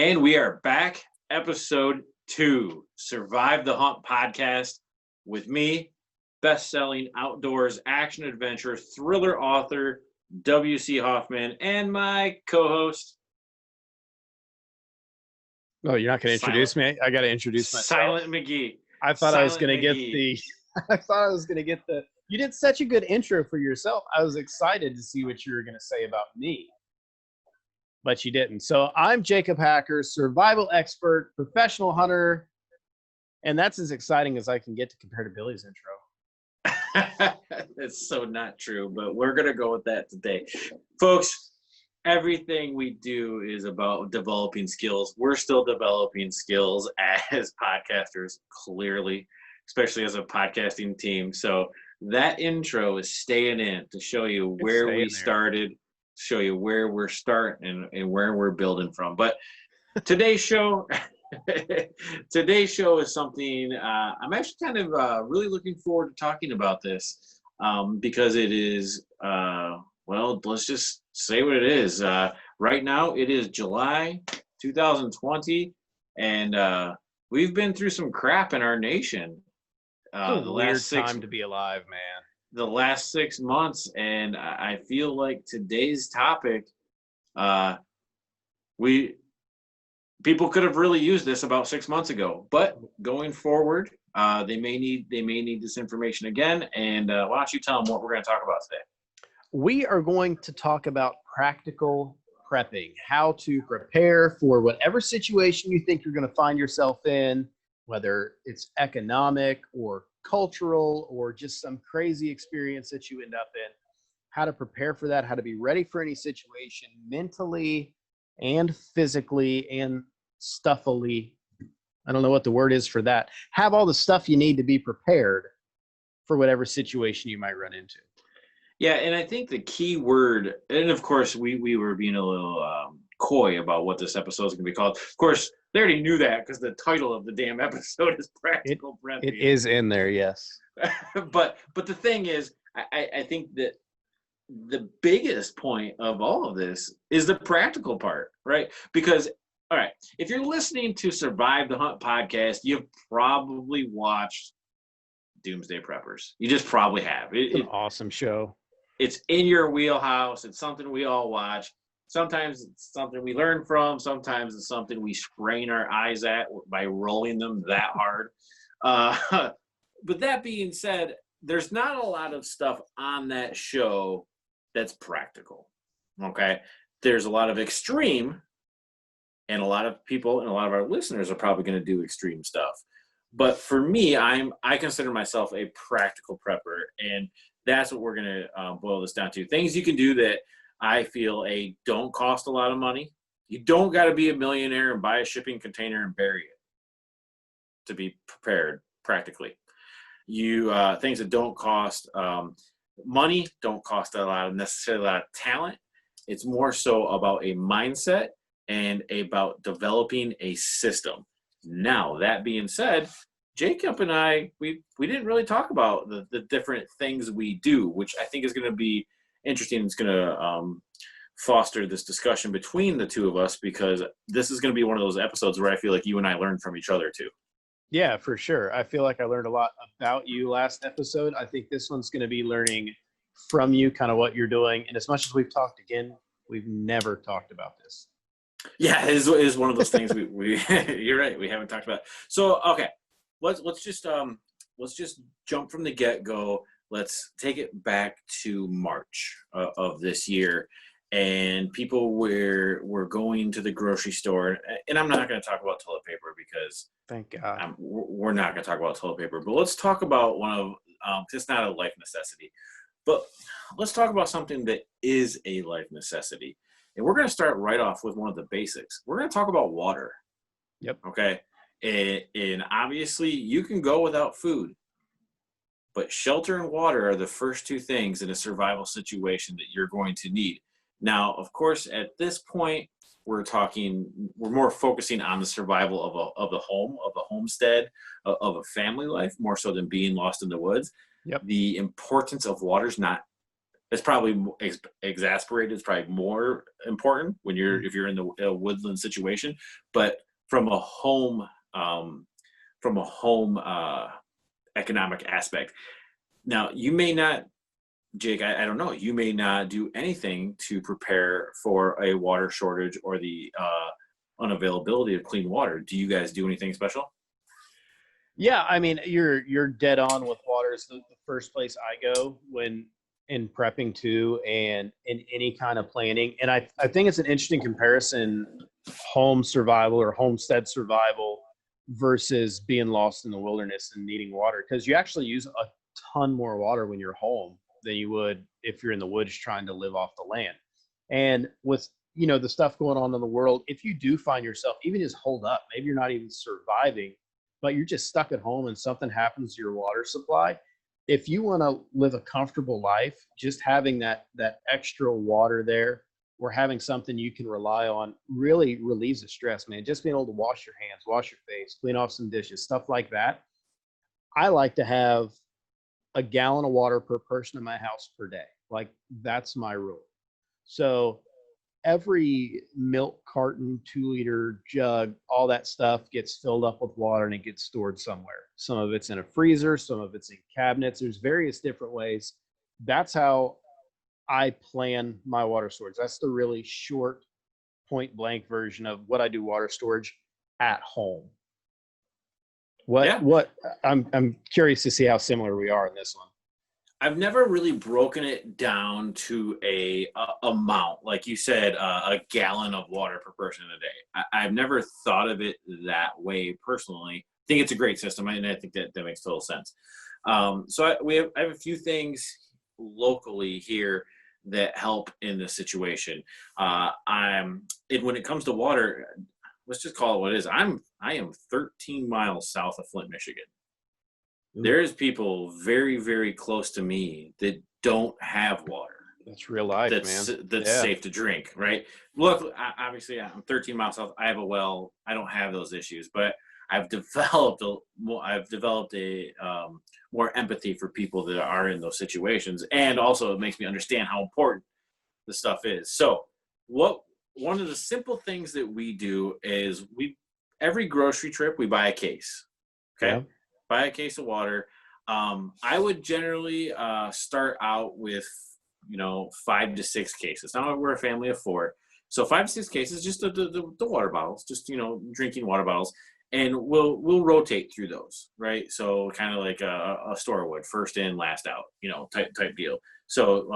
And we are back, episode 2, Survive the Hunt podcast with me, best-selling outdoors action adventure thriller author W.C. Hoffman, and my co-host. Oh, you're not going to introduce me? I got to introduce myself. Silent McGee. I thought I was going to get the. I thought I was going to get the. You did such a good intro for yourself. I was excited to see what you were going to say about me, but you didn't. So I'm Jacob Hacker, survival expert, professional hunter, and that's as exciting as I can get to compared to Billy's intro. That's so not true, but we're going to go with that today. Folks, everything we do is about developing skills. We're still developing skills as podcasters, clearly, especially as a podcasting team. So that intro is staying in to show you where we started, show you where we're starting and where we're building from. But today's show is something I'm actually kind of really looking forward to talking about this because it is, well, let's just say what it is. Right now, it is July 2020, and we've been through some crap in our nation. It's a weird time to be alive, man. The last 6 months, and I feel like today's topic, people could have really used this about 6 months ago, but going forward, they may need this information again. And why don't you tell them what we're going to talk about today? We are going to talk about practical prepping, how to prepare for whatever situation you think you're going to find yourself in, whether it's economic or cultural or just some crazy experience that you end up in, how to prepare for that, how to be ready for any situation mentally and physically and stuffily. I don't know what the word is for that. Have all the stuff you need to be prepared for whatever situation you might run into. Yeah, and I think the key word, and of course we were being a little coy about what this episode is going to be called. Of course, they already knew that because the title of the damn episode is Practical Prepping. It is in there, yes. but the thing is, I think that the biggest point of all of this is the practical part, right? Because, all right, if you're listening to Survive the Hunt podcast, you've probably watched Doomsday Preppers. You just probably have. It's an awesome show. It's in your wheelhouse. It's something we all watch. Sometimes it's something we learn from. Sometimes it's something we strain our eyes at by rolling them that hard. But that being said, there's not a lot of stuff on that show that's practical. Okay? There's a lot of extreme, and a lot of people and a lot of our listeners are probably going to do extreme stuff. But for me, I consider myself a practical prepper, and that's what we're going to boil this down to. Things you can do that I feel don't cost a lot of money. You don't got to be a millionaire and buy a shipping container and bury it to be prepared practically. Things that don't cost money, don't cost necessarily a lot of talent. It's more so about a mindset and about developing a system. Now, that being said, Jacob and I, we didn't really talk about the different things we do, which I think is going to be interesting. It's going to foster this discussion between the two of us, because this is going to be one of those episodes where I feel like you and I learn from each other too. Yeah, for sure. I feel like I learned a lot about you last episode. I think this one's going to be learning from you, kind of what you're doing. And as much as we've talked again, we've never talked about this. Yeah, it is one of those things we you're right, we haven't talked about. So okay, let's just jump from the get-go. Let's take it back to March of this year, and people were going to the grocery store, and I'm not going to talk about toilet paper because thank God we're not going to talk about toilet paper. But let's talk about one of it's not a life necessity, but let's talk about something that is a life necessity. And we're going to start right off with one of the basics. We're going to talk about water. Yep. Okay. And obviously you can go without food, but shelter and water are the first two things in a survival situation that you're going to need. Now, of course, at this point, we're more focusing on the survival of the home, of a homestead, of a family life, more so than being lost in the woods. Yep. The importance of water is not It's probably exasperated. It's probably more important when if you're in the woodland situation. But from a home um, from a home economic aspect, now you may not, Jake. I don't know. You may not do anything to prepare for a water shortage or the unavailability of clean water. Do you guys do anything special? Yeah, I mean, you're dead on with water is the first place I go when in prepping too, and in any kind of planning. And I think it's an interesting comparison, home survival or homestead survival versus being lost in the wilderness and needing water, because you actually use a ton more water when you're home than you would if you're in the woods trying to live off the land. And with the stuff going on in the world, if you do find yourself even just hold up, maybe you're not even surviving, but you're just stuck at home and something happens to your water supply. If you want to live a comfortable life, just having that extra water there or having something you can rely on really relieves the stress, man. Just being able to wash your hands, wash your face, clean off some dishes, stuff like that. I like to have a gallon of water per person in my house per day. Like, that's my rule. So every milk carton, 2 liter jug, all that stuff gets filled up with water and it gets stored somewhere. Some of it's in a freezer, some of it's in cabinets. There's various different ways. That's how I plan my water storage. That's the really short, point blank version of what I do water storage at home. Yeah. What I'm curious to see how similar we are in this one. I've never really broken it down to a amount, like you said, a gallon of water per person a day. I've never thought of it that way personally. I think it's a great system, and I think that makes total sense. So I have a few things locally here that help in this situation. And when it comes to water, let's just call it what it is. I am 13 miles south of Flint, Michigan. There's people very, very close to me that don't have water. That's real life, That's man. that's Yeah. safe to drink, right? Look, obviously, I'm 13 miles south. I have a well. I don't have those issues, but I've developed a more empathy for people that are in those situations, and also it makes me understand how important the stuff is. So, what one of the simple things that we do is every grocery trip we buy a case. Okay, Yeah. buy a case of water. I would generally start out with 5 to 6 cases. Now we're a family of four, so 5 to 6 cases, just the water bottles, just drinking water bottles, and we'll rotate through those, right? So kind of like a store would, first in, last out, type deal. So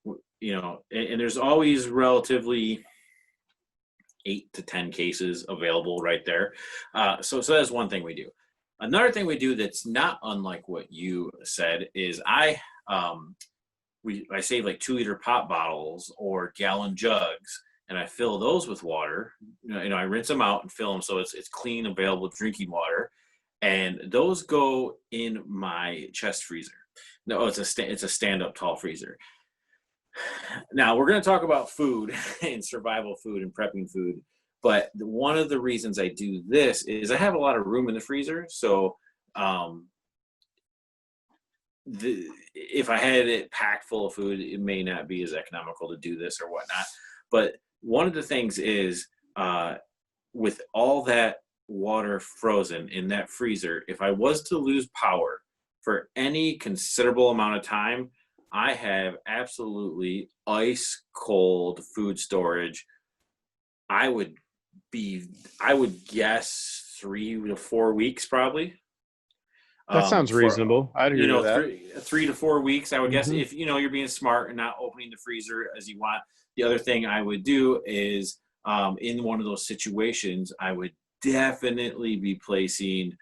and there's always relatively 8 to 10 cases available right there. So that's one thing we do. Another thing we do that's not unlike what you said is I save like 2 liter pop bottles or gallon jugs, and I fill those with water. I rinse them out and fill them so it's clean, available drinking water, and those go in my chest freezer. No, it's a stand up tall freezer. Now we're going to talk about food and survival food and prepping food. But one of the reasons I do this is I have a lot of room in the freezer. So if I had it packed full of food, it may not be as economical to do this or whatnot. But one of the things is with all that water frozen in that freezer, if I was to lose power for any considerable amount of time, I have absolutely ice cold food storage. I would guess 3 to 4 weeks probably. That sounds reasonable. I'd agree with that. 3 to 4 weeks. I would guess, Mhm. if you're being smart and not opening the freezer as you want. The other thing I would do is, in one of those situations, I would definitely be placing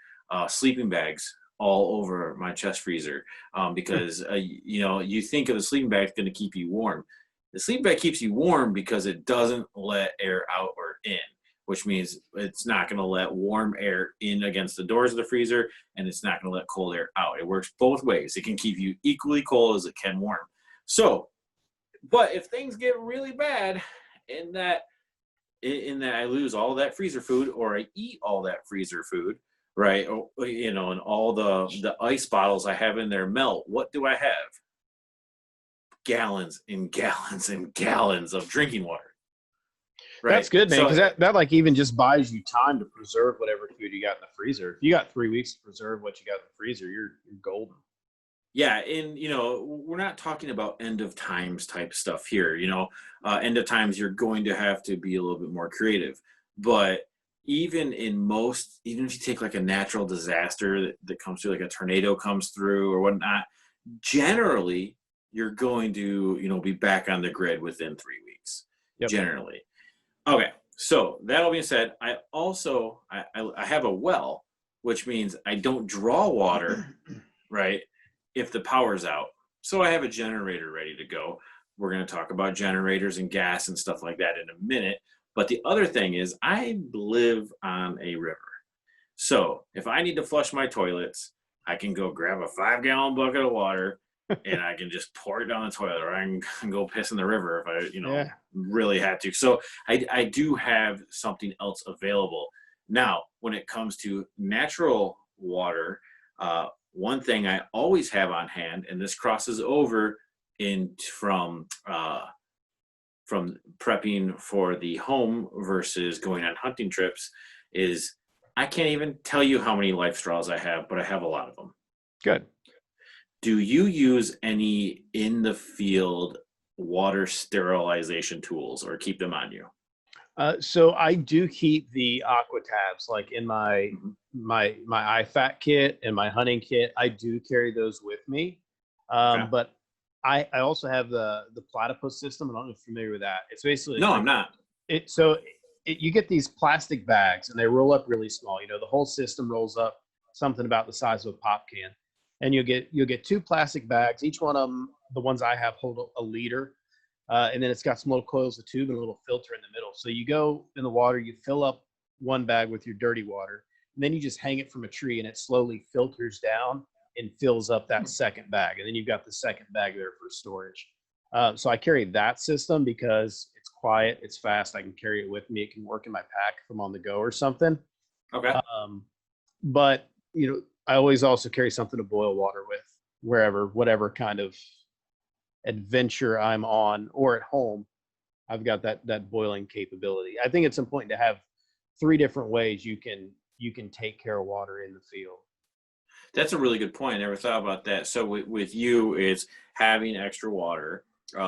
sleeping bags all over my chest freezer, because you think of a sleeping bag going to keep you warm. The sleeping bag keeps you warm because it doesn't let air out or in, which means it's not going to let warm air in against the doors of the freezer, and it's not going to let cold air out. It works both ways. It can keep you equally cold as it can warm. So, but if things get really bad in that I lose all that freezer food, or I eat all that freezer food, right? Or, and all the ice bottles I have in there melt, what do I have? gallons and gallons and gallons of drinking water. Right. That's good, man, So because that like even just buys you time to preserve whatever food you got in the freezer. If you got 3 weeks to preserve what you got in the freezer, you're golden. yeah, and we're not talking about end of times type stuff here. End of times you're going to have to be a little bit more creative. But even if you take like a natural disaster that comes through, like a tornado comes through or whatnot, generally you're going to be back on the grid within 3 weeks. Yep. Generally. Okay, so that all being said, I also I have a well, which means I don't draw water, right, if the power's out. So I have a generator ready to go. We're going to talk about generators and gas and stuff like that in a minute. But the other thing is I live on a river. So if I need to flush my toilets, I can go grab a 5-gallon bucket of water and I can just pour it down the toilet, or I can go piss in the river if I really had to. So I do have something else available. Now, when it comes to natural water, one thing I always have on hand, and this crosses over from prepping for the home versus going on hunting trips, is I can't even tell you how many life straws I have, but I have a lot of them. Good. Do you use any in the field water sterilization tools or keep them on you? So I do keep the aqua tabs like in my IFAC kit and my hunting kit. I do carry those with me. Okay. But I also have the platypus system. I don't know if you're familiar with that. It's basically No, I'm not. You get these plastic bags and they roll up really small. The whole system rolls up something about the size of a pop can. And you'll get 2 plastic bags. Each one of them, the ones I have, hold a liter. And then it's got some little coils of tube and a little filter in the middle. So you go in the water, you fill up one bag with your dirty water, and then you just hang it from a tree and it slowly filters down and fills up that second bag. And then you've got the second bag there for storage. So I carry that system because it's quiet, it's fast. I can carry it with me. It can work in my pack if I'm on the go or something. Okay. But I always also carry something to boil water with whatever kind of adventure I'm on or at home. I've got that boiling capability. I think it's important to have 3 different ways you can take care of water in the field. That's a really good point. I never thought about that. So with you, it's having extra water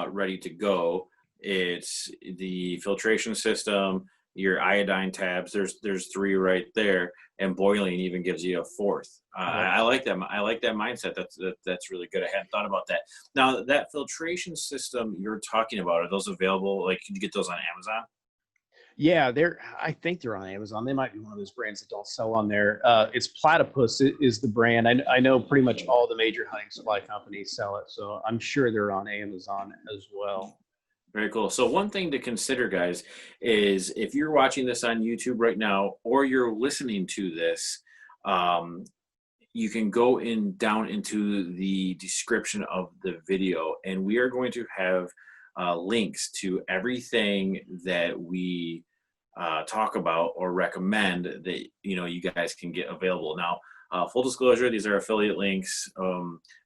ready to go. It's the filtration system, your iodine tabs. There's 3 right there, and boiling even gives you a 4th. I like that. I like that mindset. That's really good. I hadn't thought about that. Now, that filtration system you're talking about, are those available? Like, can you get those on Amazon? Yeah, I think they're on Amazon. They might be one of those brands that don't sell on there. It's Platypus is the brand. I know pretty much all the major hunting supply companies sell it, so I'm sure they're on Amazon as well. Very cool. So one thing to consider, guys, is if you're watching this on YouTube right now, or you're listening to this, you can go down into the description of the video, and we are going to have links to everything that we talk about or recommend that you guys can get available. Now, full disclosure, these are affiliate links.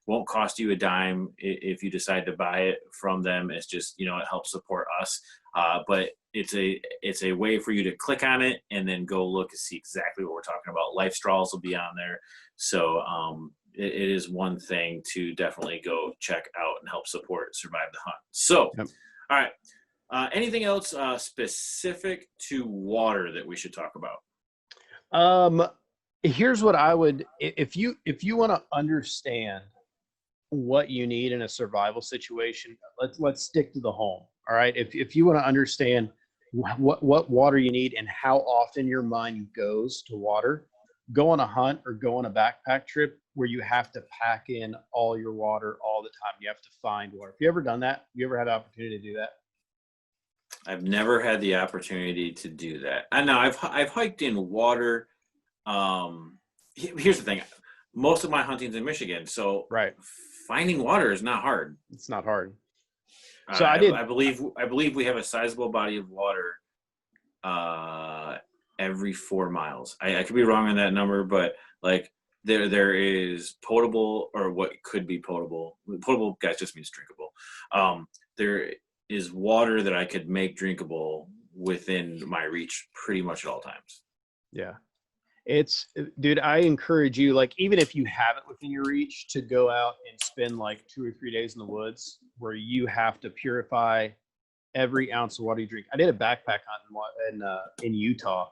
Won't cost you a dime if you decide to buy it from them. It's just it helps support us. But it's a way for you to click on it and then go look and see exactly what we're talking about. Life straws will be on there. So it is one thing to definitely go check out and help support Survive the Hunt. So, Yep. All right. Anything else specific to water that we should talk about? Here's what I would, if you want to understand what you need in a survival situation, let's stick to the home. All right. If you want to understand what water you need and how often your mind goes to water, go on a hunt or go on a backpack trip where you have to pack in all your water all the time. You have to find water. Have you ever done that? You ever had the opportunity to do that? I've never had the opportunity to do that. I know I've hiked in water. Here's the thing. Most of my hunting's in Michigan, so right. Finding water is not hard. It's not hard. So I believe we have a sizable body of water every 4 miles. I could be wrong on that number, but like there is potable, or what could be potable. Potable, guys, just means drinkable. There is water that I could make drinkable within my reach pretty much at all times. Yeah. It's, dude, I encourage you, like, even if you have it within your reach, to go out and spend like 2 or 3 days in the woods where you have to purify every ounce of water you drink. I did a backpack hunt in Utah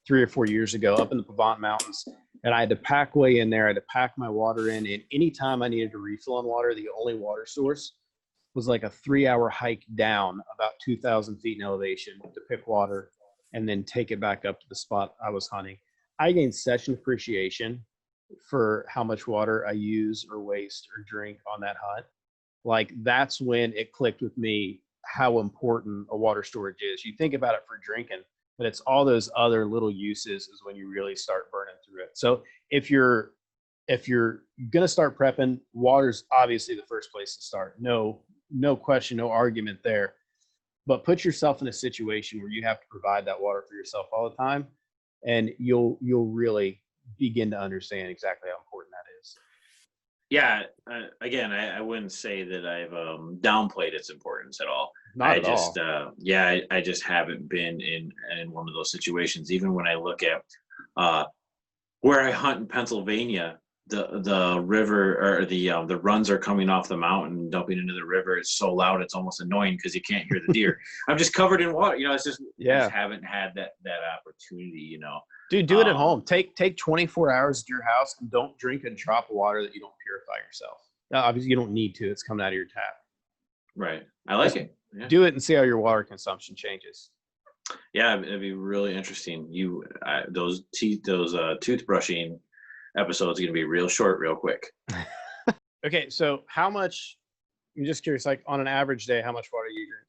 3 or 4 years ago up in the Pavant Mountains, and I had to pack way in there. I had to pack my water in, and anytime I needed to refill on water, the only water source was like a 3-hour hike down about 2,000 feet in elevation to pick water and then take it back up to the spot I was hunting. I gained such an appreciation for how much water I use or waste or drink on that hunt. Like, that's when it clicked with me how important a water storage is. You think about it for drinking, but it's all those other little uses is when you really start burning through it. So if you're gonna start prepping, water's obviously the first place to start. No question, no argument there. But put yourself in a situation where you have to provide that water for yourself all the time, and you'll really begin to understand exactly how important that is. Yeah. Again, I wouldn't say that I've downplayed its importance at all. Not at all. I just haven't been in one of those situations. Even when I look at where I hunt in Pennsylvania, the river, or the runs are coming off the mountain, dumping into the river. It's so loud, it's almost annoying because you can't hear the deer. I'm just covered in water. It's just, I just haven't had that opportunity. Dude, do it at home. Take 24 hours at your house and don't drink a drop of water that you don't purify yourself. Obviously, you don't need to. It's coming out of your tap. Right. I like it. Yeah. Do it and see how your water consumption changes. Yeah, it'd be really interesting. Those toothbrushing episodes are going to be real short, real quick. Okay, so how much? I'm just curious. Like, on an average day, how much water do you drink?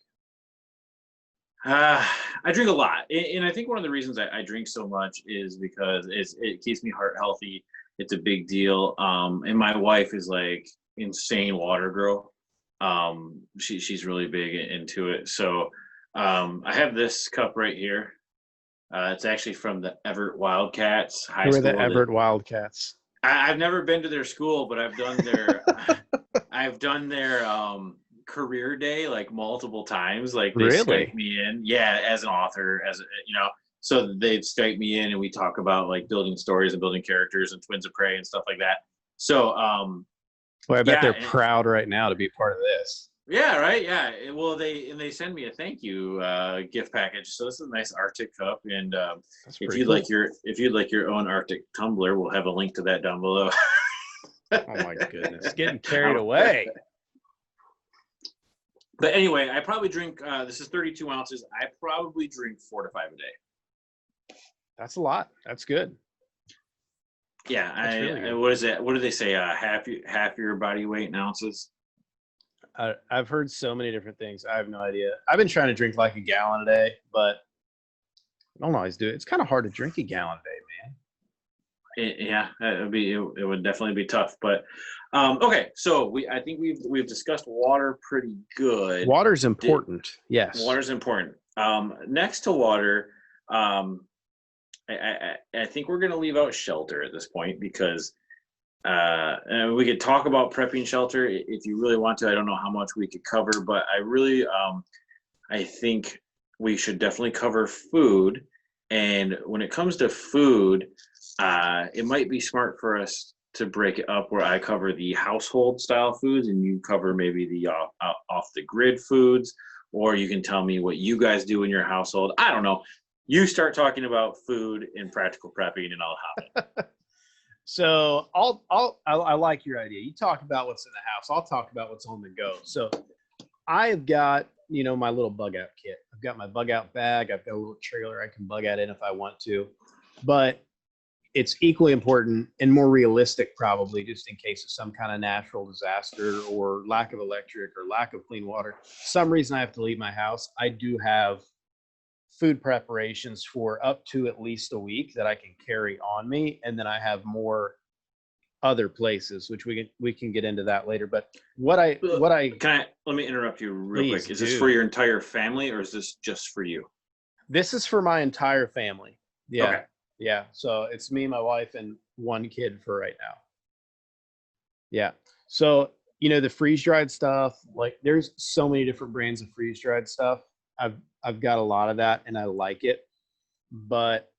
I drink a lot, and I think one of the reasons I drink so much is because it keeps me heart healthy. It's a big deal. And my wife is like insane water girl. She's really big into it. So I have this cup right here. It's actually from the Everett Wildcats high school. Who are the Everett Wildcats? I've never been to their school, but I've done their career day like multiple times. Like, they Skype me in, as an author, so they'd Skype me in and we talk about like building stories and building characters and Twins of Prey and stuff like that. So well, I bet they're proud right now to be part of this. Yeah, right. Yeah. Well, they send me a thank you gift package. So this is a nice Arctic cup, and if you'd like your own Arctic tumbler, we'll have a link to that down below. Oh my goodness, getting carried away. But anyway, I probably drink. This is 32 ounces. I probably drink 4 to 5 a day. That's a lot. That's good. Yeah. Really good. What is it? What do they say? Half your body weight in ounces. I've heard so many different things. I have no idea. I've been trying to drink like a gallon a day, but I don't always do it. It's kind of hard to drink a gallon a day, man. It would definitely be tough. But okay, so I think we've discussed water pretty good. Water's important. Yes. Water's important. Next to water, I think we're gonna leave out shelter at this point, because and we could talk about prepping shelter if you really want to. I don't know how much we could cover, but I think we should definitely cover food. And when it comes to food, it might be smart for us to break it up, where I cover the household style foods and you cover maybe the off the grid foods, or you can tell me what you guys do in your household. I don't know. You start talking about food and practical prepping, and I'll hop. So I like your idea. You talk about what's in the house. I'll talk about what's on the go. So I've got, my little bug out kit. I've got my bug out bag. I've got a little trailer I can bug out in if I want to. But it's equally important and more realistic, probably, just in case of some kind of natural disaster or lack of electric or lack of clean water. Some reason I have to leave my house. I do have food preparations for up to at least a week that I can carry on me, and then I have more other places, which we can get into that later. But let me interrupt you real quick. Is this for your entire family, or is this just for you? This is for my entire family. Yeah. Okay. Yeah. So it's me, my wife, and one kid for right now. Yeah. So, the freeze dried stuff, like there's so many different brands of freeze dried stuff. I've I've got a lot of that and I like it. But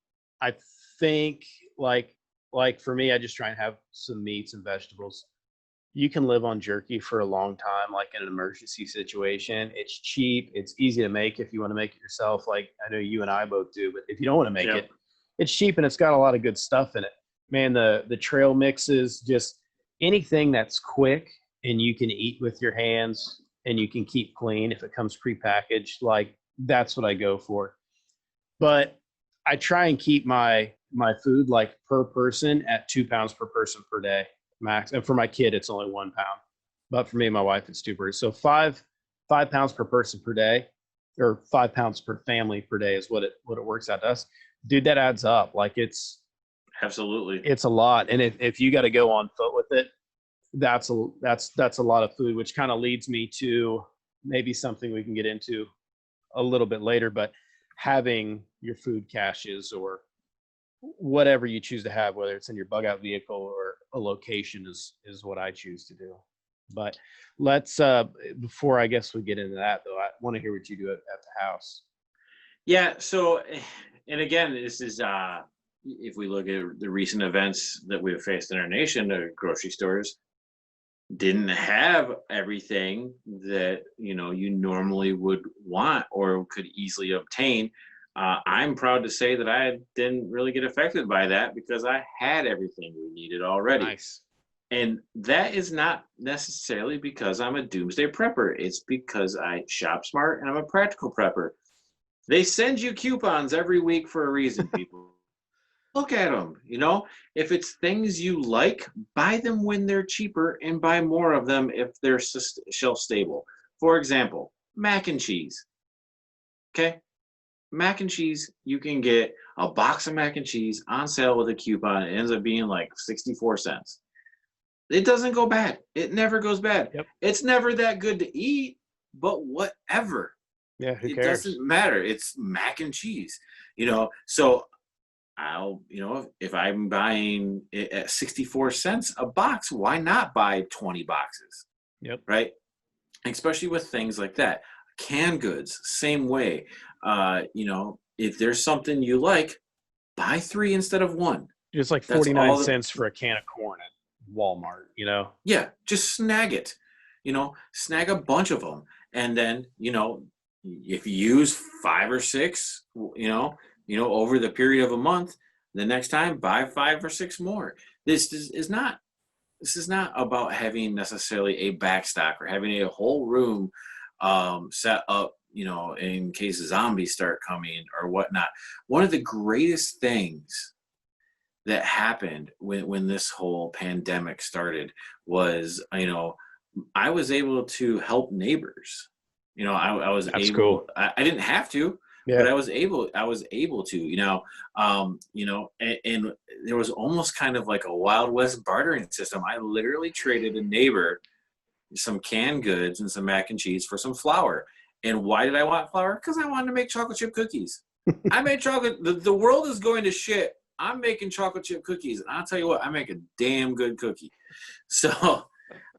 I think like for me, I just try and have some meats and vegetables. You can live on jerky for a long time, like in an emergency situation. It's cheap, it's easy to make if you want to make it yourself. Like I know you and I both do, but if you don't want to make Yeah. it, it's cheap and it's got a lot of good stuff in it. Man, the trail mixes, just anything that's quick and you can eat with your hands and you can keep clean if it comes prepackaged, like that's what I go for. But I try and keep my food like per person at 2 pounds per person per day max. And for my kid, it's only 1 pound. But for me and my wife, it's 2 birds. So five pounds per person per day, or 5 pounds per family per day is what it works out to us. Dude, that adds up. Like Absolutely. it's a lot. And if you got to go on foot with it, that's a lot of food, which kind of leads me to maybe something we can get into a little bit later, but having your food caches or whatever you choose to have, whether it's in your bug out vehicle or a location is what I choose to do. But let's before I guess we get into that though, I want to hear what you do at the house. Yeah. So, and again, this is if we look at the recent events that we've faced in our nation, the grocery stores didn't have everything that you normally would want or could easily obtain. I'm proud to say that I didn't really get affected by that because I had everything we needed already. Nice. And that is not necessarily because I'm a doomsday prepper. It's because I shop smart and I'm a practical prepper. They send you coupons every week for a reason, people. Look at them. If it's things you like, buy them when they're cheaper and buy more of them if they're shelf stable. For example, mac and cheese. Okay. Mac and cheese, you can get a box of mac and cheese on sale with a coupon. It ends up being like 64 cents. It doesn't go bad. It never goes bad. Yep. It's never that good to eat, but whatever. Yeah, who It cares? doesn't matter. It's mac and cheese, So I'll, if I'm buying it at 64 cents a box, why not buy 20 boxes? Yep. Right? Especially with things like that. Canned goods, same way. If there's something you like, buy 3 instead of 1. Just like That's 49 all. cents for a can of corn at Walmart. Yeah, just snag it. Snag a bunch of them, and then if you use 5 or 6, over the period of a month, the next time buy 5 or 6 more. Is not. This is not about having necessarily a backstock or having a whole room set up, in case zombies start coming or whatnot. One of the greatest things that happened when this whole pandemic started was, I was able to help neighbors. I was That's able. cool. I didn't have to, but Yeah. I was able. I was able to. And there was almost kind of like a Wild West bartering system. I literally traded a neighbor some canned goods and some mac and cheese for some flour. And why did I want flour? Because I wanted to make chocolate chip cookies. I made chocolate. The world is going to shit. I'm making chocolate chip cookies, and I'll tell you what, I make a damn good cookie. So,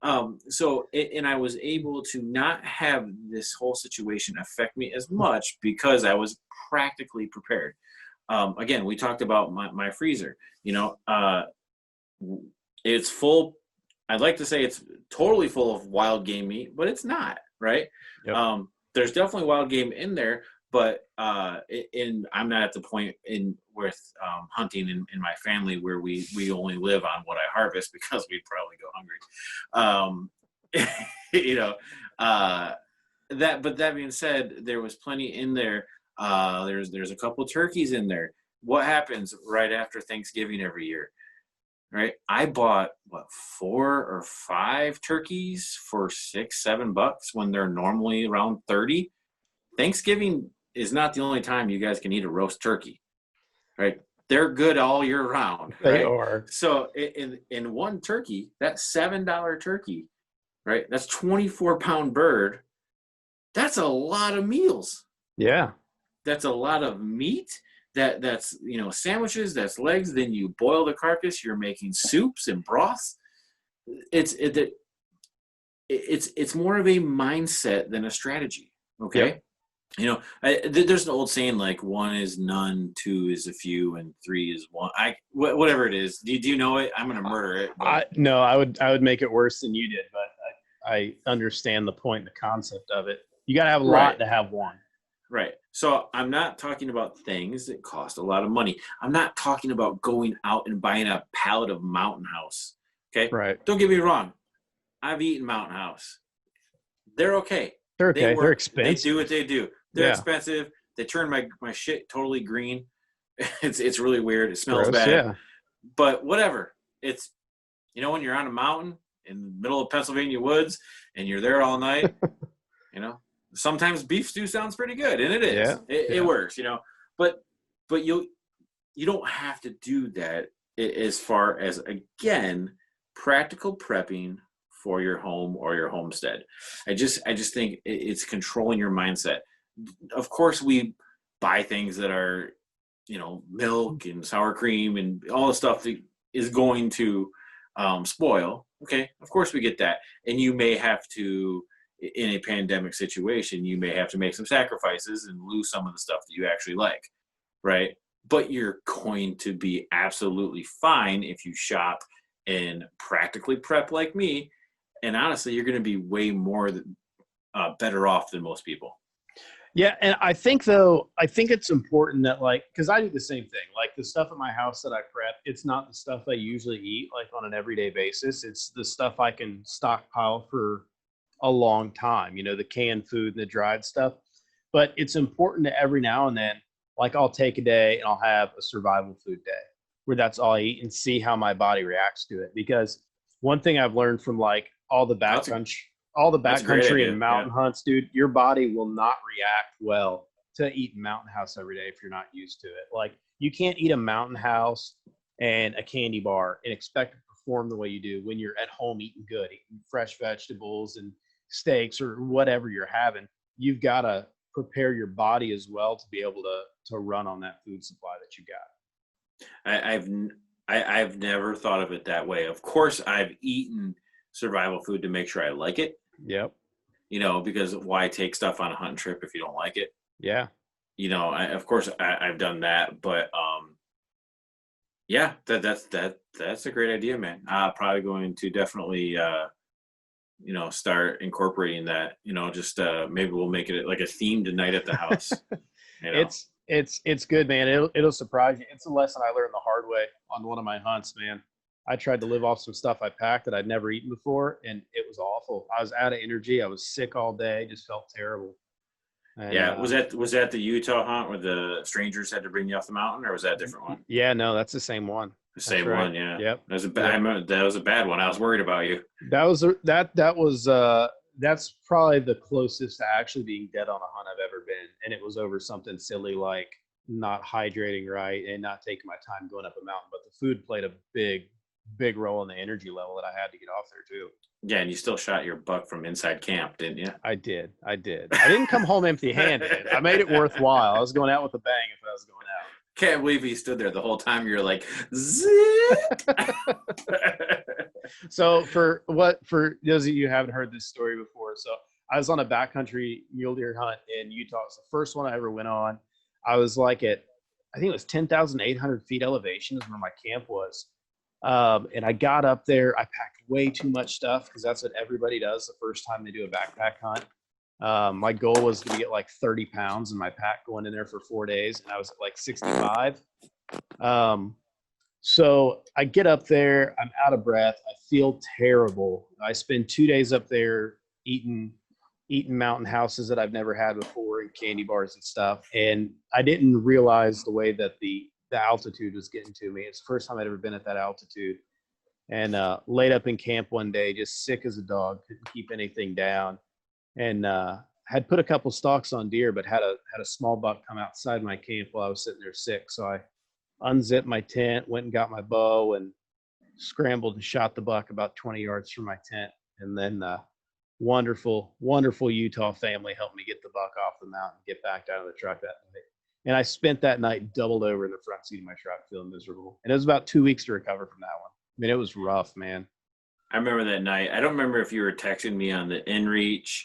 and I was able to not have this whole situation affect me as much because I was practically prepared. Again, we talked about my freezer. It's full. I'd like to say it's totally full of wild game meat, but it's not, right? Yep. There's definitely wild game in there, but I'm not at the point with hunting in my family where we only live on what I harvest because we'd probably go hungry. But that being said, there was plenty in there. There's a couple turkeys in there. What happens right after Thanksgiving every year? Right, I bought 4 or 5 turkeys for $6-7 when they're normally around 30. Thanksgiving is not the only time you guys can eat a roast turkey, right? They're good all year round, They right? are. So in one turkey, that $7 turkey, right? That's 24-pound bird. That's a lot of meals. Yeah. That's a lot of meat. that's sandwiches, that's legs. Then you boil the carcass. You're making soups and broths. It's it's more of a mindset than a strategy. Yep. Okay. There's an old saying like one is none, two is a few, and three is one. Whatever it is. Do you know it? I'm gonna murder it. But No, I would make it worse than you did, but I understand the point, the concept of it. You got to have a lot right, to have one. right. So I'm not talking about things that cost a lot of money. I'm not talking about going out and buying a pallet of Mountain House. Okay. Right. Don't get me wrong. I've eaten Mountain House. They're okay. They're They okay. They're work. They do what expensive. they do. They're Yeah. expensive. They turn my shit totally green. It's really weird. It smells Gross. bad. Yeah. But whatever. It's when you're on a mountain in the middle of Pennsylvania woods and you're there all night, sometimes beef stew sounds pretty good, and it is. Yeah. It works, But you don't have to do that as far as, again, practical prepping for your home or your homestead. I just think it's controlling your mindset. Of course, we buy things that are, milk and sour cream and all the stuff that is going to spoil. Okay, of course we get that. And you may have to, in a pandemic situation, you may have to make some sacrifices and lose some of the stuff that you actually like, right? But you're going to be absolutely fine if you shop and practically prep like me. And honestly, you're going to be way more better off than most people. Yeah, and I think it's important that, like, because I do the same thing. Like the stuff at my house that I prep, it's not the stuff I usually eat like on an everyday basis. It's the stuff I can stockpile for a long time. The canned food and the dried stuff. But it's important to every now and then, like I'll take a day and I'll have a survival food day where that's all I eat and see how my body reacts to it. Because one thing I've learned from like all the That's a great backcountry idea. and Yeah. mountain hunts, dude, your body will not react well to eating Mountain House every day if you're not used to it. Like you can't eat a Mountain House and a candy bar and expect to perform the way you do when you're at home eating good, eating fresh vegetables and steaks or whatever you're having. You've got to prepare your body as well to be able to run on that food supply that you got. I've never thought of it that way. Of course, I've eaten survival food to make sure I like it. Yep. Because why take stuff on a hunting trip if you don't like it? Yeah. Of course I've done that, but yeah, that's a great idea, man. Probably going to definitely start incorporating that. Just maybe we'll make it like a themed night at the house. It's good, man. It'll surprise you. It's a lesson I learned the hard way on one of my hunts, man. I tried to live off some stuff I packed that I'd never eaten before, and it was awful. I was out of energy. I was sick all day. Just felt terrible. And, Yeah, was that the Utah hunt where the strangers had to bring you off the mountain, or was that a different one? Yeah, no, that's the same one. The That's same right. one, yeah. Yep. That was a bad. I remember that was a bad one. I was worried about you. That's probably the closest to actually being dead on a hunt I've ever been, and it was over something silly like not hydrating right and not taking my time going up a mountain. But the food played a big role in the energy level that I had to get off there too. Yeah, and you still shot your buck from inside camp, didn't you? I did. I didn't come home empty-handed. I made it worthwhile. I was going out with a bang if I was going out. Can't believe he stood there the whole time. You're like, zip. So for those of you who haven't heard this story before, so I was on a backcountry mule deer hunt in Utah. It's the first one I ever went on. I was like I think it was 10,800 feet elevation is where my camp was. And I got up there. I packed way too much stuff because that's what everybody does the first time they do a backpack hunt. My goal was to get like 30 pounds in my pack going in there for 4 days, and I was at like 65. So I get up there, I'm out of breath, I feel terrible. I spend 2 days up there eating mountain houses that I've never had before and candy bars and stuff. And I didn't realize the way that the altitude was getting to me. It's the first time I'd ever been at that altitude. And laid up in camp one day, just sick as a dog, couldn't keep anything down. And had put a couple stalks on deer, but had a small buck come outside my camp while I was sitting there sick. So I unzipped my tent, went and got my bow, and scrambled and shot the buck about 20 yards from my tent. And then wonderful Utah family helped me get the buck off the mountain, get back down to the truck that night. And I spent that night doubled over in the front seat of my truck, feeling miserable. And it was about 2 weeks to recover from that one. I mean, it was rough, man. I remember that night. I don't remember if you were texting me on the inReach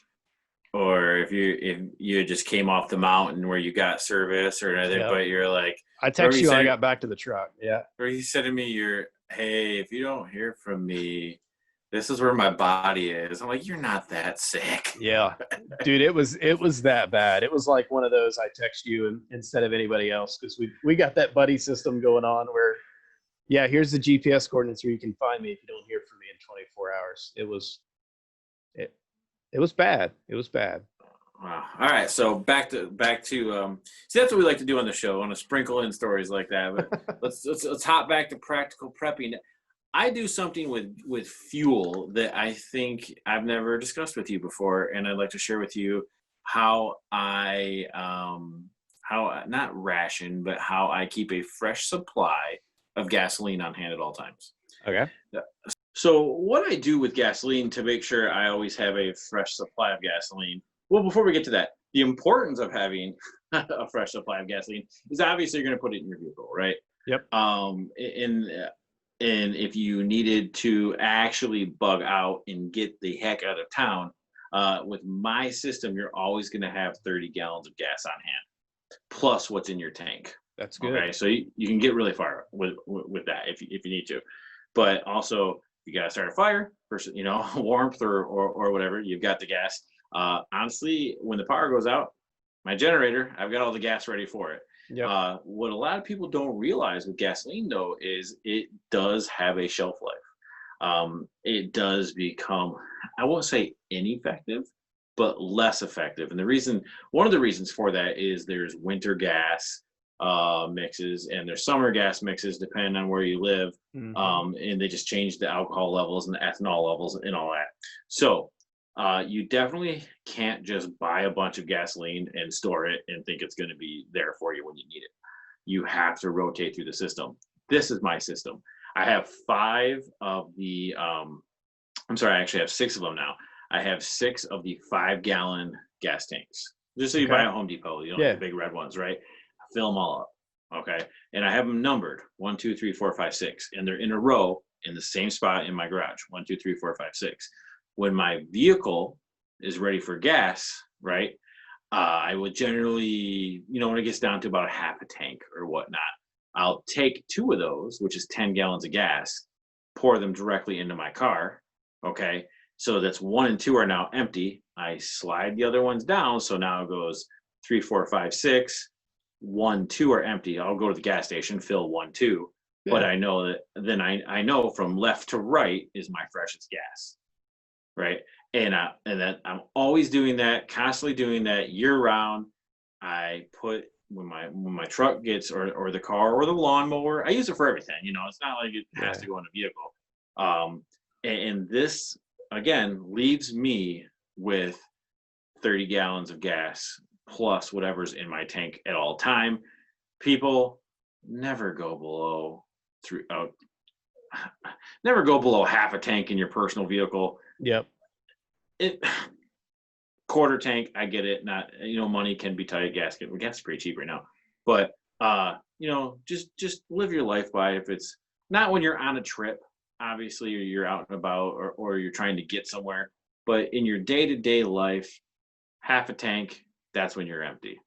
or if you just came off the mountain where you got service or anything, Yeah. but you're like, I or texted you when I got back to the truck. Yeah. or you said to me, hey, if you don't hear from me, this is where my body is. I'm like, you're not that sick. Yeah. Dude, it was that bad. It was like one of those I text you instead of anybody else, because we got that buddy system going on where, yeah, here's the GPS coordinates where you can find me if you don't hear from me in 24 hours. It was bad. It was bad. Wow. All right. So back to see, that's what we like to do on the show. I want to sprinkle in stories like that. But let's hop back to practical prepping. I do something with fuel that I think I've never discussed with you before, and I'd like to share with you how I how not ration, but how I keep a fresh supply of gasoline on hand at all times. Okay. So what I do with gasoline to make sure I always have a fresh supply of gasoline. Well, before we get to that, the importance of having a fresh supply of gasoline is obviously you're going to put it in your vehicle, right? Yep. And if you needed to actually bug out and get the heck out of town, with my system, you're always going to have 30 gallons of gas on hand, plus what's in your tank. That's good. Okay, so you can get really far with that if you need to, but also you got to start a fire, warmth or whatever. You've got the gas. Honestly, when the power goes out, my generator, I've got all the gas ready for it. Yep. What a lot of people don't realize with gasoline, though, is it does have a shelf life. It does become, I won't say ineffective, but less effective. And one of the reasons for that is there's winter gas mixes and there's summer gas mixes depending on where you live. Mm-hmm. And they just change the alcohol levels and the ethanol levels and all that. So you definitely can't just buy a bunch of gasoline and store it and think it's going to be there for you when you need it. You have to rotate through the system. This is my system. I have I actually have 6 of them now. I have 6 of the 5-gallon gas tanks. Just so you buy at Home Depot, you know, the big red ones, right? Fill them all up. Okay. And I have them numbered 1, 2, 3, 4, 5, 6. And they're in a row in the same spot in my garage. 1, 2, 3, 4, 5, 6. When my vehicle is ready for gas, right? I would generally, when it gets down to about a half a tank or whatnot, I'll take 2 of those, which is 10 gallons of gas, pour them directly into my car. Okay. So that's 1 and 2 are now empty. I slide the other ones down. So now it goes 3, 4, 5, 6. 1, 2 are empty. I'll go to the gas station, fill 1, 2. Yeah. But I know that then I know from left to right is my freshest gas. Right. And that I'm always doing that, constantly doing that year round. I put when my truck gets or the car or the lawnmower, I use it for everything. It's not like it has to go in a vehicle. And this again leaves me with 30 gallons of gas plus whatever's in my tank at all time. People never go below half a tank in your personal vehicle. Yep. Quarter tank, I get it. Not, money can be tight. Gas is pretty cheap right now. But just live your life by. If it's not when you're on a trip, obviously, or you're out and about, or you're trying to get somewhere. But in your day-to-day life, half a tank, that's when you're empty.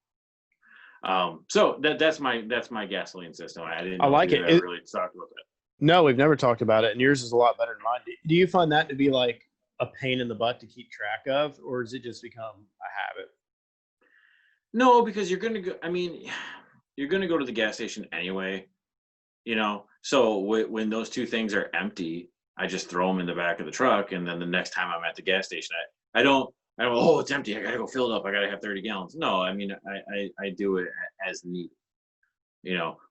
So that's my gasoline system. I didn't know I like if you it. ever really talked about that. No, we've never talked about it, and yours is a lot better than mine. Do you find that to be like a pain in the butt to keep track of, or has it just become a habit? No, because you're gonna go. I mean, you're gonna go to the gas station anyway. So when those 2 things are empty, I just throw them in the back of the truck, and then the next time I'm at the gas station, I don't. Oh, it's empty. I gotta go fill it up. I gotta have 30 gallons. No, I mean, I do it as needed.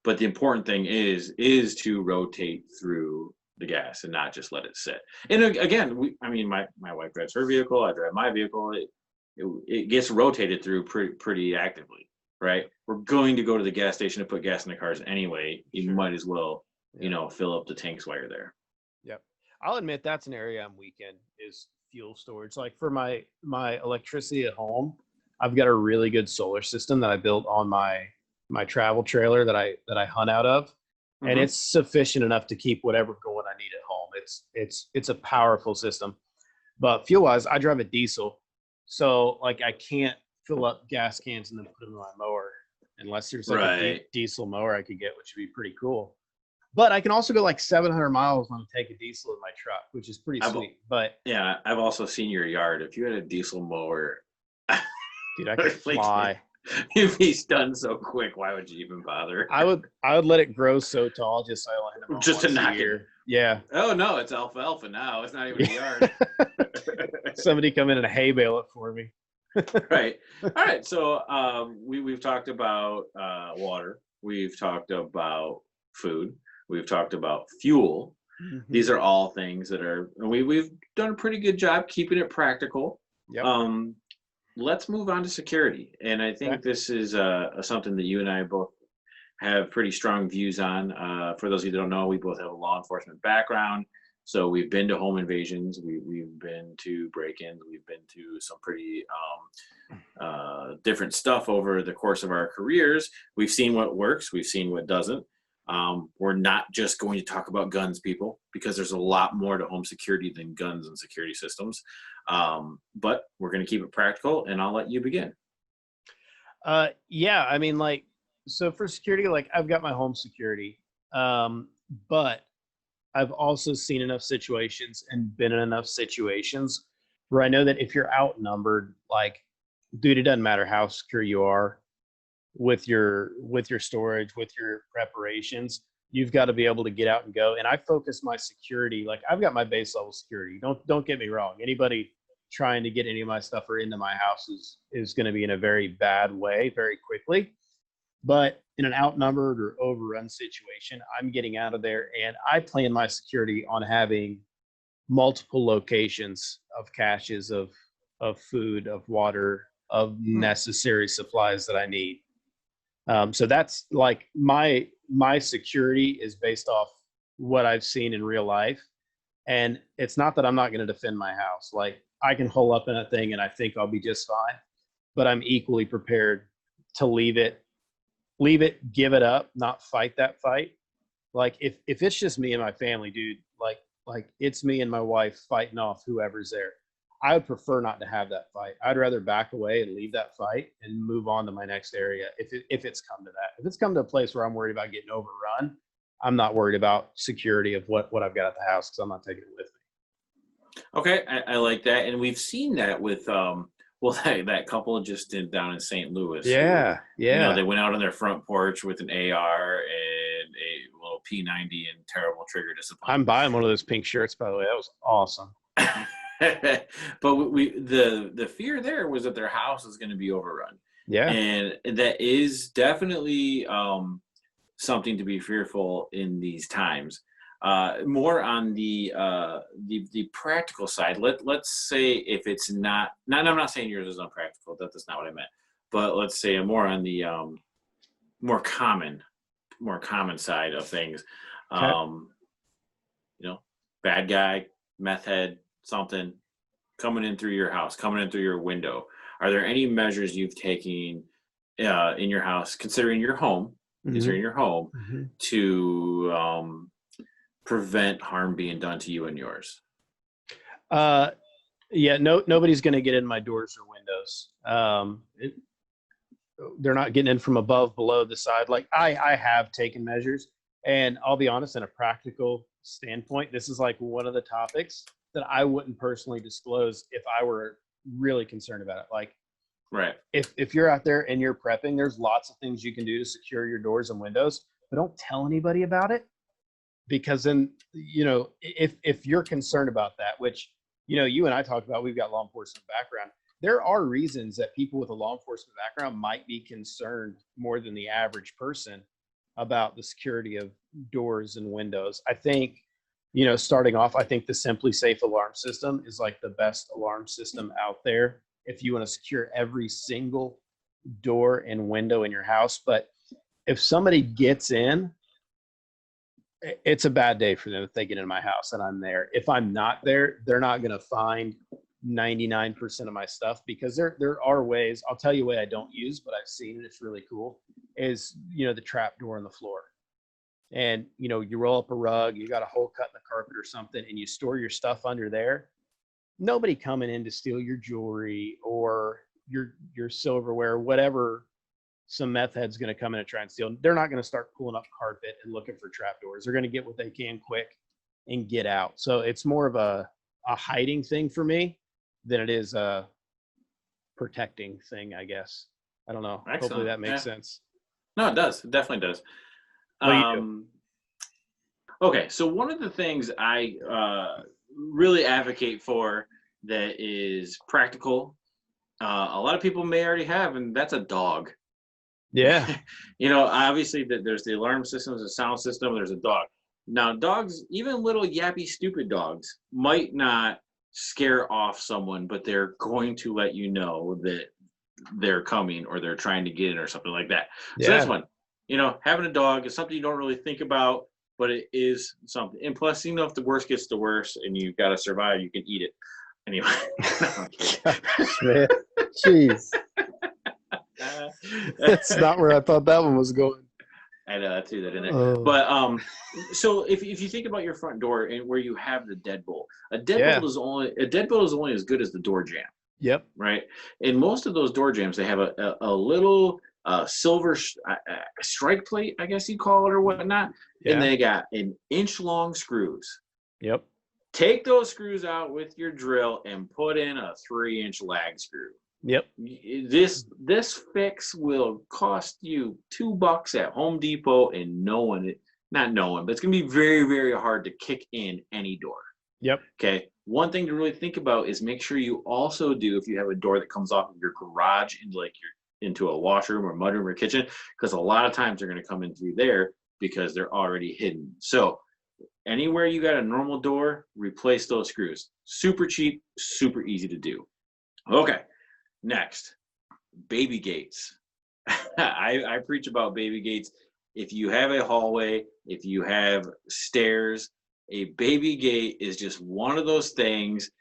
But the important thing is to rotate through the gas and not just let it sit. And again, my wife drives her vehicle, I drive my vehicle. It gets rotated through pretty actively, right? We're going to go to the gas station to put gas in the cars anyway. You might as well, fill up the tanks while you're there. Yep. I'll admit that's an area I'm weak in, is fuel storage. Like for my electricity at home, I've got a really good solar system that I built on my my travel trailer that I hunt out of, and Hmm. it's sufficient enough to keep whatever going I need at home. It's a powerful system. But fuel wise, I drive a diesel, so like I can't fill up gas cans and then put them in my mower unless there's like a Right. diesel mower I could get, which would be pretty cool. But I can also go like 700 miles when I take a diesel in my truck, which is pretty I've sweet. But Yeah, I've also seen your yard. If you had a diesel mower, dude, I could like fly. if he's done so quick, why would you even bother? I would let it grow so tall just so I only had to mow Just to once a knock it. year. Yeah. Oh no, it's alfalfa now. It's not even a yard. Somebody come in and hay bale it for me. Right. All right. So we've talked about water. We've talked about food. We've talked about fuel. Mhm. These are all things that are we've done a pretty good job keeping it practical. Yep. Um, let's move on to security, and I Okay. think this is something that you and I both have pretty strong views on. For those of you that don't know, we both have a law enforcement background. So we've been to home invasions, we've been to break-ins, we've been to some pretty different stuff over the course of our careers. We've seen what works, we've seen what doesn't. We're not just going to talk about guns, people, because there's a lot more to home security than guns and security systems. But we're going to keep it practical, and I'll let you begin. Yeah, I mean, like, so for security, like, I've got my home security, but I've also seen enough situations and been in enough situations where I know that if you're outnumbered, like, dude, it doesn't matter how secure you are with your storage, with your preparations, you've got to be able to get out and go. And I focus my security, like, I've got my base level security. Don't get me wrong. Anybody trying to get any of my stuff or into my house is going to be in a very bad way very quickly. But in an outnumbered or overrun situation, I'm getting out of there, and I plan my security on having multiple locations of caches of food, of water, of Hmm. necessary supplies that I need. So that's like my security is based off what I've seen in real life, and it's not that I'm not going to defend my house. Like, I can hole up in a thing, and I think I'll be just fine. But I'm equally prepared to leave it, give it up, not fight that fight. Like, if it's just me and my family, dude, like it's me and my wife fighting off whoever's there. I would prefer not to have that fight. I'd rather back away and leave that fight and move on to my next area. If it's come to that, if it's come to a place where I'm worried about getting overrun, I'm not worried about security of what I've got at the house because I'm not taking it with me. Okay, I like that, and we've seen that with well, that couple just did down in St. Louis who, Yeah, yeah. they went out on their front porch with an AR and a little P90 and terrible trigger discipline. I'm buying one of those pink shirts, by the way. That was awesome. But the fear there was that their house is going to be overrun, Yeah. and that is definitely something to be fearful in these times. More on the practical side. Let's say if it's not, I'm not saying yours is unpractical. That's not what I meant. But let's say more on the more common more common side of things. Okay. Um, you know, bad guy, meth head, something coming in through your house, coming in through your window. Are there any measures you've taken in your house, considering your home, Hmm. Hmm. to prevent harm being done to you and yours? Uh, yeah. No, nobody's going to get in my doors or windows. They're not getting in from above, below, the side. Like, I have taken measures, and I'll be honest, in a practical standpoint, this is like one of the topics that I wouldn't personally disclose if I were really concerned about it. Like, Right. if you're out there and you're prepping, there's lots of things you can do to secure your doors and windows, but don't tell anybody about it, because then, if you're concerned about that, which, you and I talked about, we've got law enforcement background. There are reasons that people with a law enforcement background might be concerned more than the average person about the security of doors and windows. I think, starting off, I think the Simply Safe alarm system is like the best alarm system out there if you want to secure every single door and window in your house. But if somebody gets in, it's a bad day for them if they get in my house and I'm there. If I'm not there, they're not going to find 99% of my stuff, because there are ways. I'll tell you a way I don't use, but I've seen it. It's really cool. is, the trap door on the floor. And, you roll up a rug, you got a hole cut in the carpet or something, and you store your stuff under there. Nobody coming in to steal your jewelry or your silverware, whatever some meth head's going to come in and try and steal. They're not going to start pulling up carpet and looking for trapdoors. They're going to get what they can quick and get out. So it's more of a hiding thing for me than it is a protecting thing, I guess. I don't know. Excellent. Hopefully that makes sense. No, it does. It definitely does. What do you do? Okay, so one of the things I really advocate for that is practical, a lot of people may already have, and that's a dog. Yeah. Obviously there's the alarm system, there's a sound system, there's a dog. Now, dogs, even little yappy, stupid dogs, might not scare off someone, but they're going to let you know that they're coming or they're trying to get in or something like that. So that's one. Having a dog is something you don't really think about, but it is something. And plus, if the worst gets to worst and you've got to survive, you can eat it. Anyway. Gosh, man. Jeez. That's not where I thought that one was going. I know, I threw that in there. But so if you think about your front door and where you have the deadbolt, a deadbolt is only as good as the door jamb. Yep. Right. And most of those door jambs, they have a little silver strike plate, I guess you call it, or whatnot. Yeah. And they got an inch-long screws. Yep. Take those screws out with your drill and put in a 3-inch lag screw. Yep. This fix will cost you $2 at Home Depot, and but it's gonna be very, very hard to kick in any door. Yep. Okay. One thing to really think about is make sure you also do, if you have a door that comes off of your garage into a washroom or mudroom or kitchen, because a lot of times they're going to come in through there because they're already hidden. So anywhere you got a normal door, replace those screws. Super cheap, super easy to do. Okay. Next, baby gates. I preach about baby gates. If you have a hallway, if you have stairs, a baby gate is just one of those things.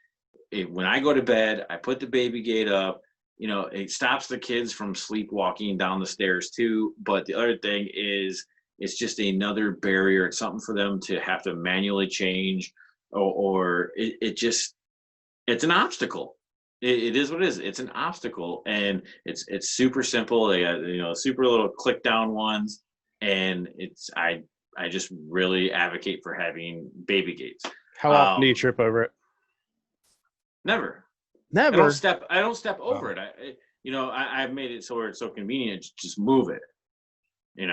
When I go to bed, I put the baby gate up. It stops the kids from sleepwalking down the stairs too. But the other thing is, it's just another barrier. It's something for them to have to manually change, or it's an obstacle. It is what it is. It's an obstacle, and it's super simple. They got super little click down ones, and I just really advocate for having baby gates. How often do you trip over it? Never. I don't step over it. I've made it so it's so convenient to just move it. You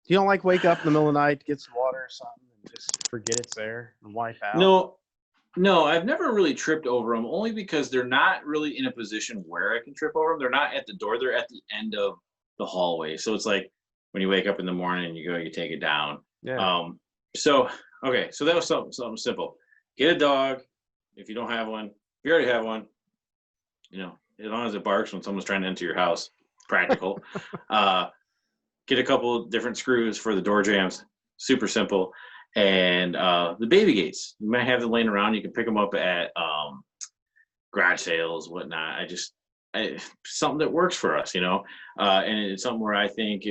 don't wake up in the middle of the night, get some water or something, and just forget it's there and wipe out? No, I've never really tripped over them, only because they're not really in a position where I can trip over them. They're not at the door. They're at the end of the hallway. So it's like when you wake up in the morning and you take it down. Yeah. So that was something simple. Get a dog if you don't have one. If you already have one, as long as it barks when someone's trying to enter your house, practical. Get a couple different screws for the door jambs. Super simple. And the baby gates, you might have them laying around. You can pick them up at garage sales, whatnot. Something that works for us, and it's something where I think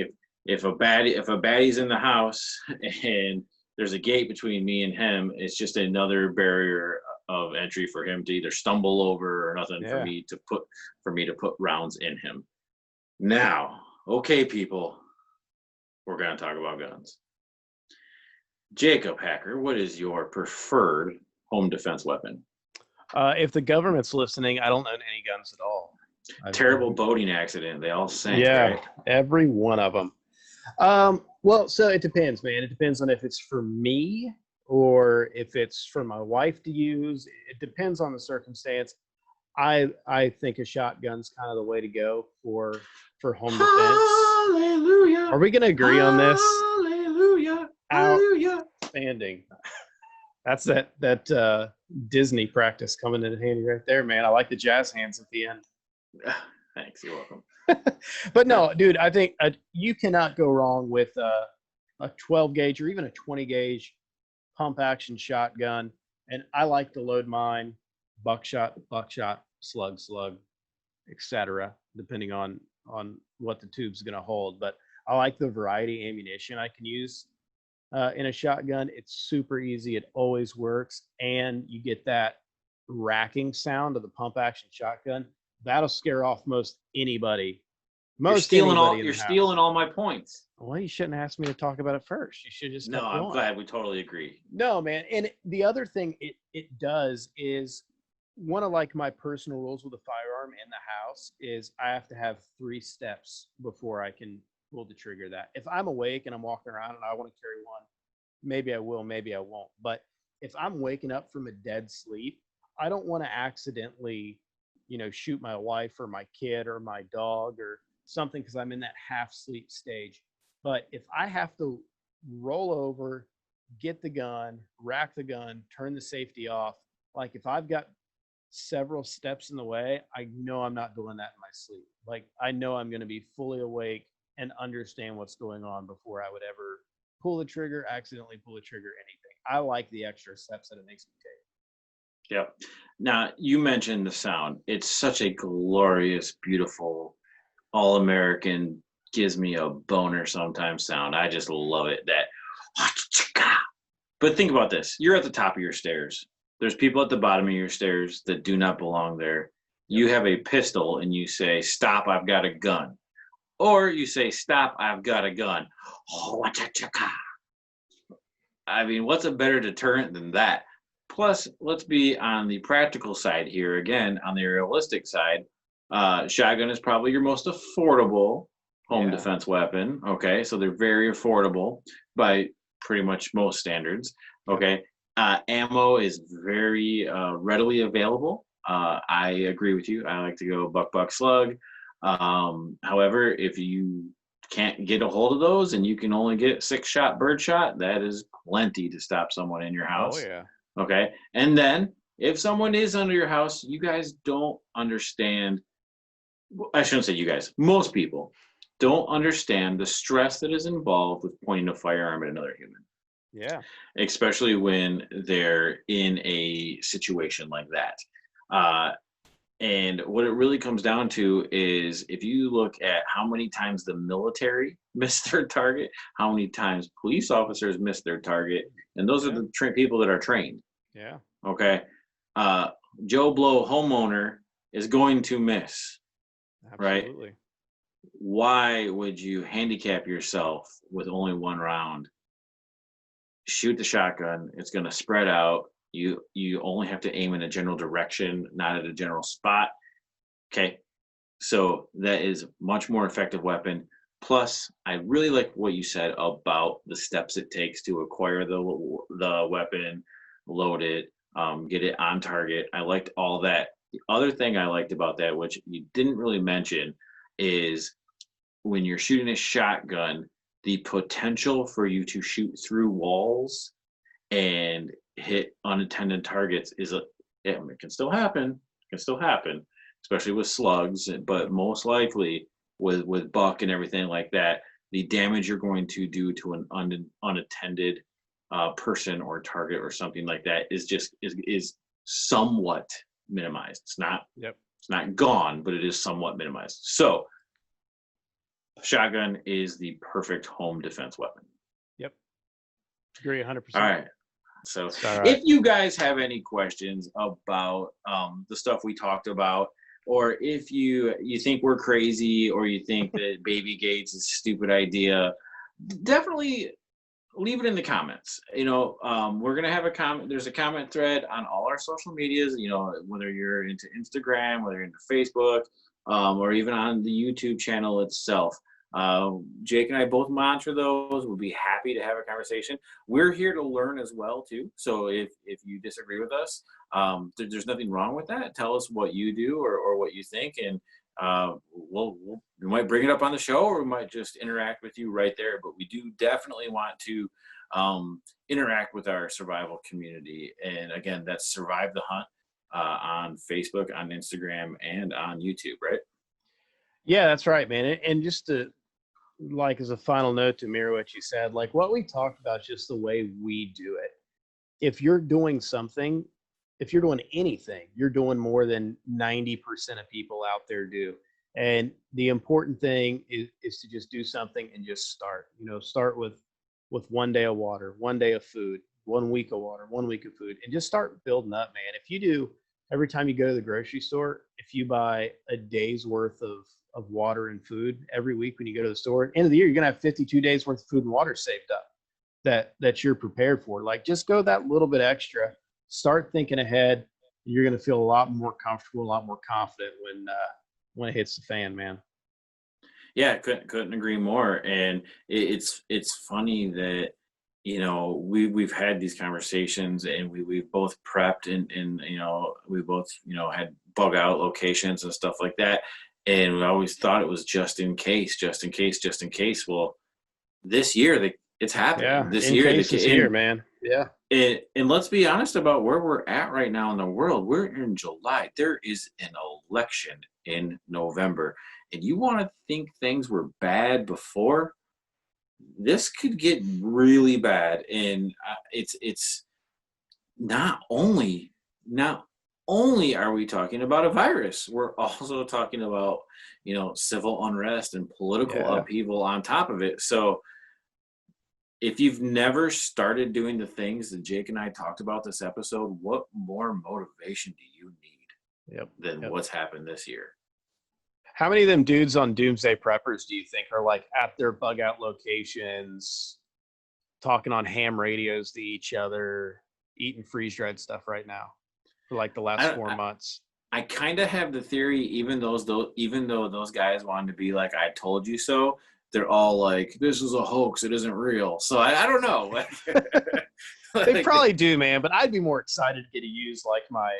if a baddie's in the house and there's a gate between me and him, it's just another barrier of entry for him to either stumble over or nothing. For me to put rounds in him. Now, okay, people, we're going to talk about guns. Jacob Hacker, what is your preferred home defense weapon? If the government's listening, I don't own any guns at all. Terrible boating accident. They all sank, yeah, right? Every one of them. Well, so it depends, man. It depends on if it's for me or if it's for my wife to use. It depends on the circumstance. I think a shotgun's kind of the way to go for home defense. Hallelujah. Are we going to agree on this? Hallelujah. Hallelujah. Outstanding. That's that Disney practice coming in handy right there, man. I like the jazz hands at the end. Thanks. You're welcome. But no, dude, I think you cannot go wrong with a 12 gauge or even a 20 gauge pump action shotgun. And I like to load mine buckshot, slug, etc., depending on what the tube's going to hold. But I like the variety of ammunition I can use in a shotgun. It's super easy. It always works. And you get that racking sound of the pump action shotgun. That'll scare off most anybody in You're the house. stealing all my points. Well, you shouldn't ask me to talk about it first. You should just No, kept I'm going. glad we totally agree. No, man. And the other thing it does is one of like my personal rules with a firearm in the house is I have to have 3 steps before I can pull the trigger. That if I'm awake and I'm walking around and I want to carry one, maybe I will, maybe I won't. But if I'm waking up from a dead sleep, I don't want to accidentally, shoot my wife or my kid or my dog or something because I'm in that half sleep stage. But if I have to roll over, get the gun, rack the gun, turn the safety off, like if I've got several steps in the way, I know I'm not doing that in my sleep. Like I know I'm going to be fully awake and understand what's going on before I would ever pull the trigger, accidentally pull the trigger, anything. I like the extra steps that it makes me take. Yep. Now, you mentioned the sound. It's such a glorious, beautiful, all American, gives me a boner sometimes sound. I just love it. That, but think about this. You're at the top of your stairs. There's people at the bottom of your stairs that do not belong there. You have a pistol and you say, "Stop, I've got a gun." Or you say, "Stop, I've got a gun." I mean, what's a better deterrent than that? Plus, let's be on the practical side here. Again, on the realistic side, shotgun is probably your most affordable home Yeah. defense weapon. Okay, so they're very affordable by pretty much most standards. Okay, ammo is very readily available. I agree with you. I like to go buck, buck, slug. However, if you can't get a hold of those and you can only get 6-shot birdshot, that is plenty to stop someone in your Oh house. yeah. Okay. And then if someone is under your house, you guys don't understand. I shouldn't say you guys, most people don't understand the stress that is involved with pointing a firearm at another human, Yeah. especially when they're in a situation like that. Uh, and what it really comes down to is if you look at how many times the military missed their target, how many times police officers missed their target, and those are Yeah. the people that are trained. Yeah. Okay. Uh, Joe Blow homeowner is going to miss, right? Absolutely. Why would you handicap yourself with only one round? Shoot the shotgun. It's going to spread out. You only have to aim in a general direction, not at a general spot. Okay. So that is much more effective weapon. Plus, I really like what you said about the steps it takes to acquire the weapon, load it, get it on target. I liked all that. The other thing I liked about that, which you didn't really mention, is when you're shooting a shotgun, the potential for you to shoot through walls and hit unattended targets it can still happen. It can still happen, especially with slugs, but most likely with buck and everything like that, the damage you're going to do to an unattended person or target or something like that is somewhat minimized. Yep. It's not gone, but it is somewhat minimized. So shotgun is the perfect home defense weapon. Yep. Agree All 100%. right. So All right. if you guys have any questions about the stuff we talked about, or if you think we're crazy, or you think that baby gates is a stupid idea, definitely leave it in the comments. We're gonna have a comment. There's a comment thread on all our social medias. Whether you're into Instagram, whether you're into Facebook, or even on the YouTube channel itself. Jake and I both monitor those. We'll be happy to have a conversation. We're here to learn as well too. So if you disagree with us, there's nothing wrong with that. Tell us what you do or what you think, and we might bring it up on the show, or we might just interact with you right there. But we do definitely want to interact with our survival community. And again, that's Survive the Hunt on Facebook, on Instagram, and on YouTube, right? Yeah, that's right, man. And just to like as a final note to mirror what you said, like what we talked about, just the way we do it. If you're doing something, if you're doing anything, you're doing more than 90% of people out there do. And the important thing is to just do something and just start. Start with 1 day of water, 1 day of food, 1 week of water, 1 week of food, and just start building up, man. If you do, every time you go to the grocery store, if you buy a day's worth of water and food every week when you go to the store, at the end of the year, you're gonna have 52 days worth of food and water saved up that you're prepared for. Like, just go that little bit extra, start thinking ahead. You're gonna feel a lot more comfortable, a lot more confident when it hits the fan, man. Yeah, couldn't agree more. And it's funny that we've had these conversations, and we've both prepped, and we both had bug out locations and stuff like that, and we always thought it was just in case, just in case, just in case. Well, this year it's happening. Yeah, This in year, case is here, man. Yeah. and let's be honest about where we're at right now in the world. We're in July. There is an election in November. And you want to think things were bad before? This could get really bad. And it's not only are we talking about a virus, we're also talking about civil unrest and political Yeah. upheaval on top of it. So if you've never started doing the things that Jake and I talked about this episode, what more motivation do you need than what's happened this year? How many of them dudes on Doomsday Preppers do you think are like at their bug out locations, talking on ham radios to each other, eating freeze dried stuff right now for like the last 4 months? I kind of have the theory, even though those guys wanted to be like, "I told you so," they're all like, "This is a hoax. It isn't real." So I don't know. They probably do, man. But I'd be more excited to get to use like my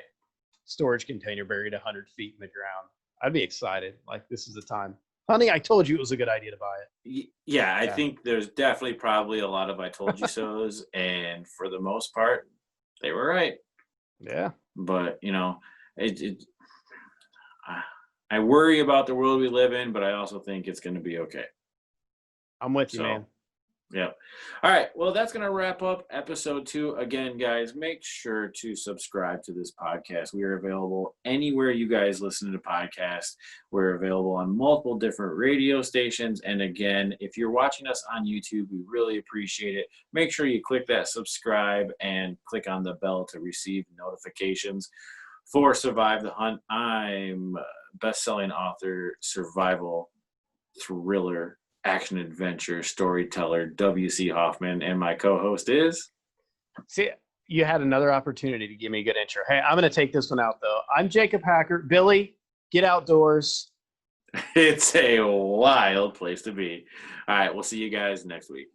storage container buried 100 feet in the ground. I'd be excited. Like, this is the time. Honey, I told you it was a good idea to buy it. Yeah, I think there's definitely probably a lot of "I told you so's," and for the most part, they were right. Yeah. But I worry about the world we live in, but I also think it's going to be okay. I'm with you, man. Yeah. All right. Well, that's going to wrap up episode 2. Again, guys, make sure to subscribe to this podcast. We are available anywhere you guys listen to podcasts. We're available on multiple different radio stations. And again, if you're watching us on YouTube, we really appreciate it. Make sure you click that subscribe and click on the bell to receive notifications for Survive the Hunt. I'm best-selling author, survival thriller, action-adventure storyteller W.C. Hoffman, and my co-host is... See, you had another opportunity to give me a good intro. Hey, I'm going to take this one out, though. I'm Jacob Hacker. Billy, get outdoors. It's a wild place to be. All right, we'll see you guys next week.